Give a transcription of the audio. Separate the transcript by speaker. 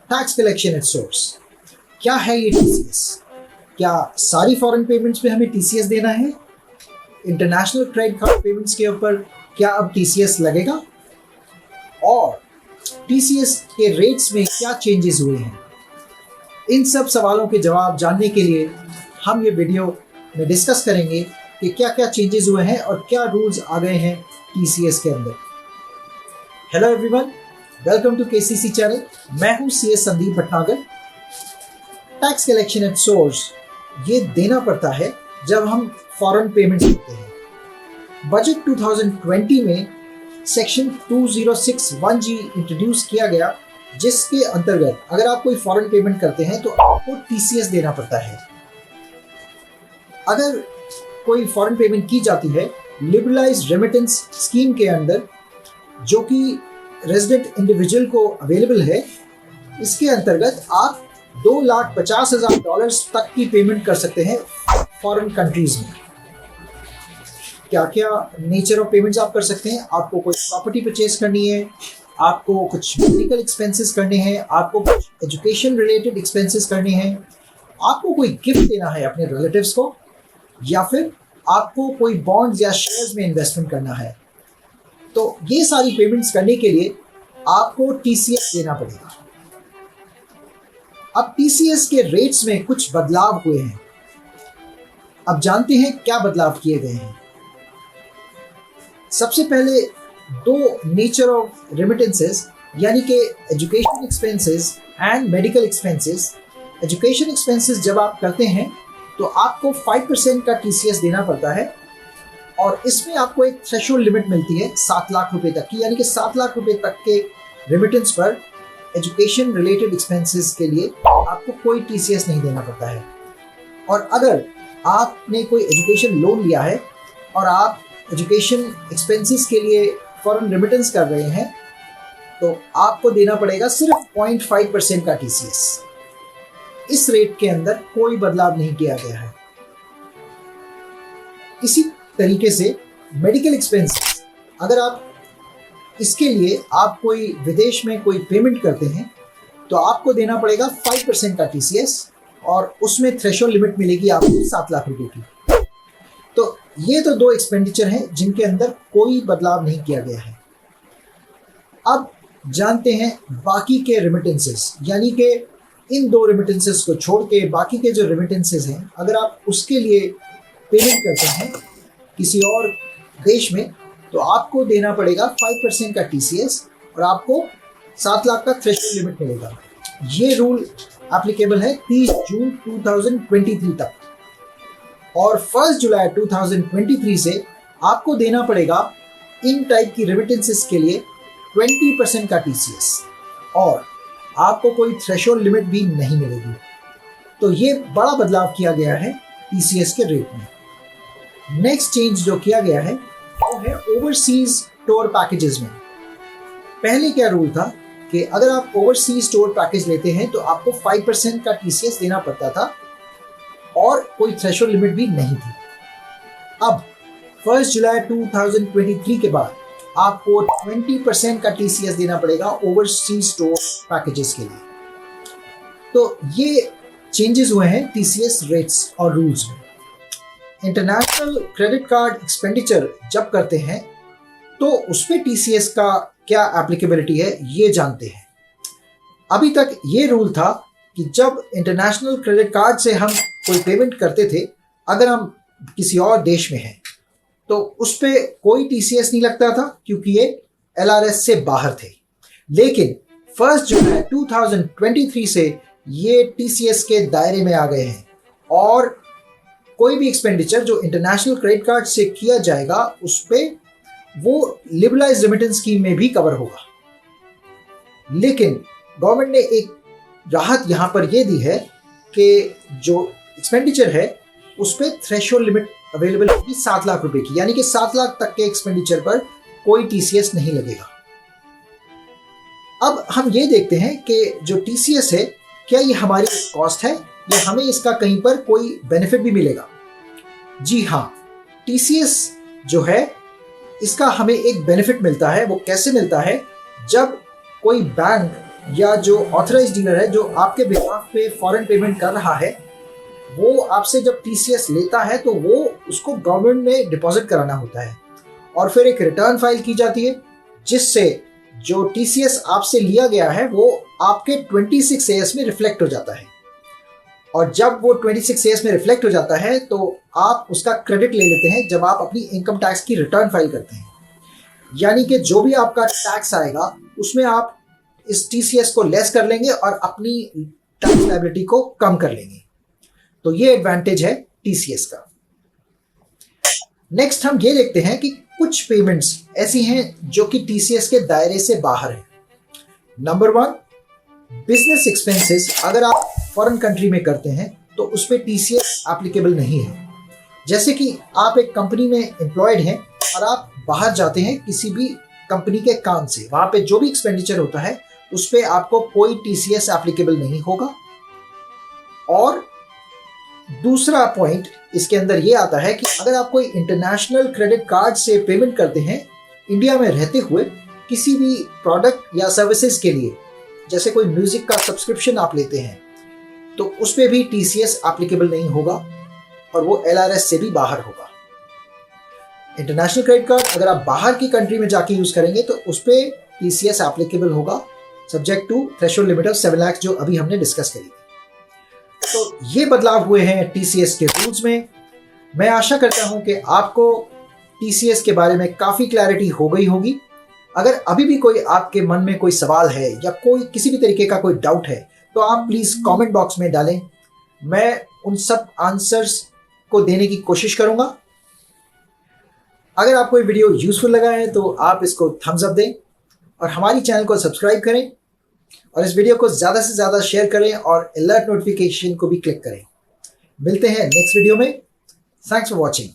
Speaker 1: Tax collection at source. क्या है ये टीसीएस? क्या सारी फॉरेन पेमेंट्स पे हमें टीसीएस देना है? इंटरनेशनल क्रेडिट कार्ड पेमेंट्स के ऊपर क्या अब टीसीएस लगेगा? और टीसीएस के रेट्स में क्या चेंजेस हुए हैं? इन सब सवालों के जवाब जानने के लिए हम ये वीडियो में डिस्कस करेंगे कि क्या क्या चेंजेस हुए हैं और क्या रूल्स आ गए हैं टीसीएस के अंदर। Hello everyone, welcome to KCC channel. मैं हूं CS Sandeep Bhatnagar. Tax collection at source ये देना पड़ता है जब हम फॉरेन पेमेंट्स करते हैं। बजट 2020 में सेक्शन 2061G इंट्रोड्यूस किया गया, जिसके अंतर्गत अगर आप कोई फॉरेन पेमेंट करते हैं तो आपको टीसीएस देना पड़ता है। अगर कोई फॉरेन पेमेंट की जाती है लिबरलाइज्ड रेमिटेंस स्कीम के अंदर, जो कि रेजिडेंट इंडिविजुअल को अवेलेबल है, इसके अंतर्गत आप $2,50,000 तक की पेमेंट कर सकते हैं फॉरेन कंट्रीज में। क्या क्या नेचर ऑफ पेमेंट्स आप कर सकते हैं? आपको कोई प्रॉपर्टी परचेज करनी है, आपको कुछ मेडिकल एक्सपेंसेस करने हैं, आपको कुछ एजुकेशन रिलेटेड एक्सपेंसेस करने हैं, आपको कोई गिफ्ट देना है अपने रिलेटिव्स को, या फिर आपको कोई बॉन्ड्स या शेयर्स में इन्वेस्टमेंट करना है, तो ये सारी पेमेंट्स करने के लिए आपको टीसीएस देना पड़ेगा। अब टीसीएस के रेट्स में कुछ बदलाव हुए हैं। अब जानते हैं क्या बदलाव किए गए हैं। सबसे पहले दो नेचर ऑफ रेमिटेंसेस, यानी कि education expenses and medical expenses. Education expenses जब आप करते हैं तो आपको 5% का टीसीएस देना पड़ता है, और इसमें आपको एक थ्रेशोल्ड लिमिट मिलती है 7 लाख रुपए तक की, यानी कि 7 लाख रुपए तक के रेमिटेंस पर एजुकेशन रिलेटेड एक्सपेंसेस के लिए आपको कोई टीसीएस नहीं देना पड़ता है। और अगर आपने कोई एजुकेशन लोन लिया है और आप एजुकेशन एक्सपेंसेस के लिए फॉरेन रेमिटेंस कर रहे हैं, तो आपको देना पड़ेगा सिर्फ 0.5% का टीसीएस। इस रेट के अंदर कोई बदलाव नहीं किया गया है। इसी तरीके से मेडिकल एक्सपेंसेस, अगर आप इसके लिए आप कोई विदेश में कोई पेमेंट करते हैं तो आपको देना पड़ेगा 5% का टीसीएस, और उसमें थ्रेशोल्ड लिमिट मिलेगी आपको 7 लाख रुपए की। तो ये तो दो एक्सपेंडिचर हैं जिनके अंदर कोई बदलाव नहीं किया गया है। अब जानते हैं बाकी के रेमिटेंसेस, यानी कि इन दो रेमिटेंसेस को छोड़ के बाकी के जो रेमिटेंसेस हैं, अगर आप उसके लिए पेमेंट करते हैं किसी और देश में, तो आपको देना पड़ेगा 5% का टीसीएस, और आपको 7 लाख का थ्रेशोल्ड लिमिट मिलेगा। ये रूल एप्लीकेबल है 30 जून 2023 तक, और 1 जुलाई 2023 से आपको देना पड़ेगा इन टाइप की रेमिटेंसेस के लिए 20% का टीसीएस, और आपको कोई थ्रेशोल्ड लिमिट भी नहीं मिलेगी। तो ये बड़ा बदलाव किया गया है टीसीएस के रेट में। नेक्स्ट चेंज जो किया गया है वो है ओवरसीज टूर पैकेजेस में। पहले क्या रूल था कि अगर आप ओवरसीज टूर पैकेज लेते हैं तो आपको 5% का टीसीएस देना पड़ता था, और कोई थ्रेशोल्ड लिमिट भी नहीं थी। अब 1 जुलाई 2023 के बाद आपको 20% का टीसीएस देना पड़ेगा ओवरसीज टूर पैकेजेस के लिए। तो ये चेंजेस हुए हैं टीसीएस रेट्स और रूल्स में। इंटरनेशनल क्रेडिट कार्ड एक्सपेंडिचर जब करते हैं तो उस पर टीसीएस का क्या एप्लीकेबिलिटी है, ये जानते हैं। अभी तक ये रूल था कि जब इंटरनेशनल क्रेडिट कार्ड से हम कोई पेमेंट करते थे, अगर हम किसी और देश में हैं, तो उस पर कोई टीसीएस नहीं लगता था क्योंकि ये एलआरएस से बाहर थे। लेकिन 1 जुलाई 2023 से ये टीसीएस के दायरे में आ गए हैं, और कोई भी एक्सपेंडिचर जो इंटरनेशनल क्रेडिट कार्ड से किया जाएगा उस पर वो लिबरलाइज्ड रेमिटेंस स्कीम में भी कवर होगा। लेकिन गवर्नमेंट ने एक राहत यहाँ पर ये दी है कि जो एक्सपेंडिचर है उस पर थ्रेशोल्ड लिमिट अवेलेबल होगी 7 लाख रुपए की, यानी कि 7 लाख तक के एक्सपेंडिचर पर कोई टीसीएस नहीं लगेगा। अब हम ये देखते हैं कि जो टीसीएस है, क्या ये हमारी कॉस्ट है या हमें इसका कहीं पर कोई बेनिफिट भी मिलेगा? जी हाँ, टीसीएस जो है इसका हमें एक बेनिफिट मिलता है। वो कैसे मिलता है? जब कोई बैंक या जो ऑथराइज डीलर है जो आपके बिहाफ पे फॉरेन पेमेंट कर रहा है, वो आपसे जब टीसीएस लेता है तो वो उसको गवर्नमेंट में डिपॉजिट कराना होता है और फिर एक रिटर्न फाइल की जाती है जिससे जो टीसीएस आपसे लिया गया है वो आपके 26 एएस में रिफ्लेक्ट हो जाता है। और जब वो 26 एएस में रिफ्लेक्ट हो जाता है तो आप उसका क्रेडिट ले लेते हैं जब आप अपनी इनकम टैक्स की रिटर्न फाइल करते हैं। यानी कि जो भी आपका टैक्स आएगा उसमें आप इस टीसीएस को लेस कर लेंगे और अपनी टैक्स लायबिलिटी को कम कर लेंगे। तो ये एडवांटेज है टीसीएस का। नेक्स्ट हम ये देखते हैं कि कुछ पेमेंट्स ऐसी हैं जो कि टीसीएस के दायरे से बाहर है। नंबर 1, बिजनेस एक्सपेंसेस अगर आप फॉरेन कंट्री में करते हैं तो उस पर टीसीएस एप्लीकेबल नहीं है। जैसे कि आप एक कंपनी में एम्प्लॉयड हैं और आप बाहर जाते हैं किसी भी कंपनी के काम से, वहां पे जो भी एक्सपेंडिचर होता है उस पर आपको कोई टीसीएस एप्लीकेबल नहीं होगा। और दूसरा पॉइंट इसके अंदर ये आता है कि अगर आप कोई इंटरनेशनल क्रेडिट कार्ड से पेमेंट करते हैं इंडिया में रहते हुए किसी भी प्रोडक्ट या सर्विसेज के लिए, जैसे कोई म्यूजिक का सब्सक्रिप्शन आप लेते हैं, तो उस पर भी टीसीएस एप्लीकेबल नहीं होगा और वो एलआरएस से भी बाहर होगा। इंटरनेशनल क्रेडिट कार्ड अगर आप बाहर की कंट्री में जाके यूज करेंगे तो उस पर टीसीएस एप्लीकेबल होगा, subject to threshold limit of 7 lakh जो अभी हमने डिस्कस करी थी। तो ये बदलाव हुए हैं टीसीएस के रूल्स में। मैं आशा करता हूं कि आपको टीसीएस के बारे में काफी क्लैरिटी हो गई होगी। अगर अभी भी कोई आपके मन में कोई सवाल है या कोई किसी भी तरीके का कोई डाउट है तो आप प्लीज कमेंट बॉक्स में डालें, मैं उन सब आंसर्स को देने की कोशिश करूंगा। अगर आपको ये वीडियो यूजफुल लगा है तो आप इसको थम्स अप दें और हमारी चैनल को सब्सक्राइब करें और इस वीडियो को ज़्यादा से ज़्यादा शेयर करें और अलर्ट नोटिफिकेशन को भी क्लिक करें। मिलते हैं नेक्स्ट वीडियो में। Thanks for watching.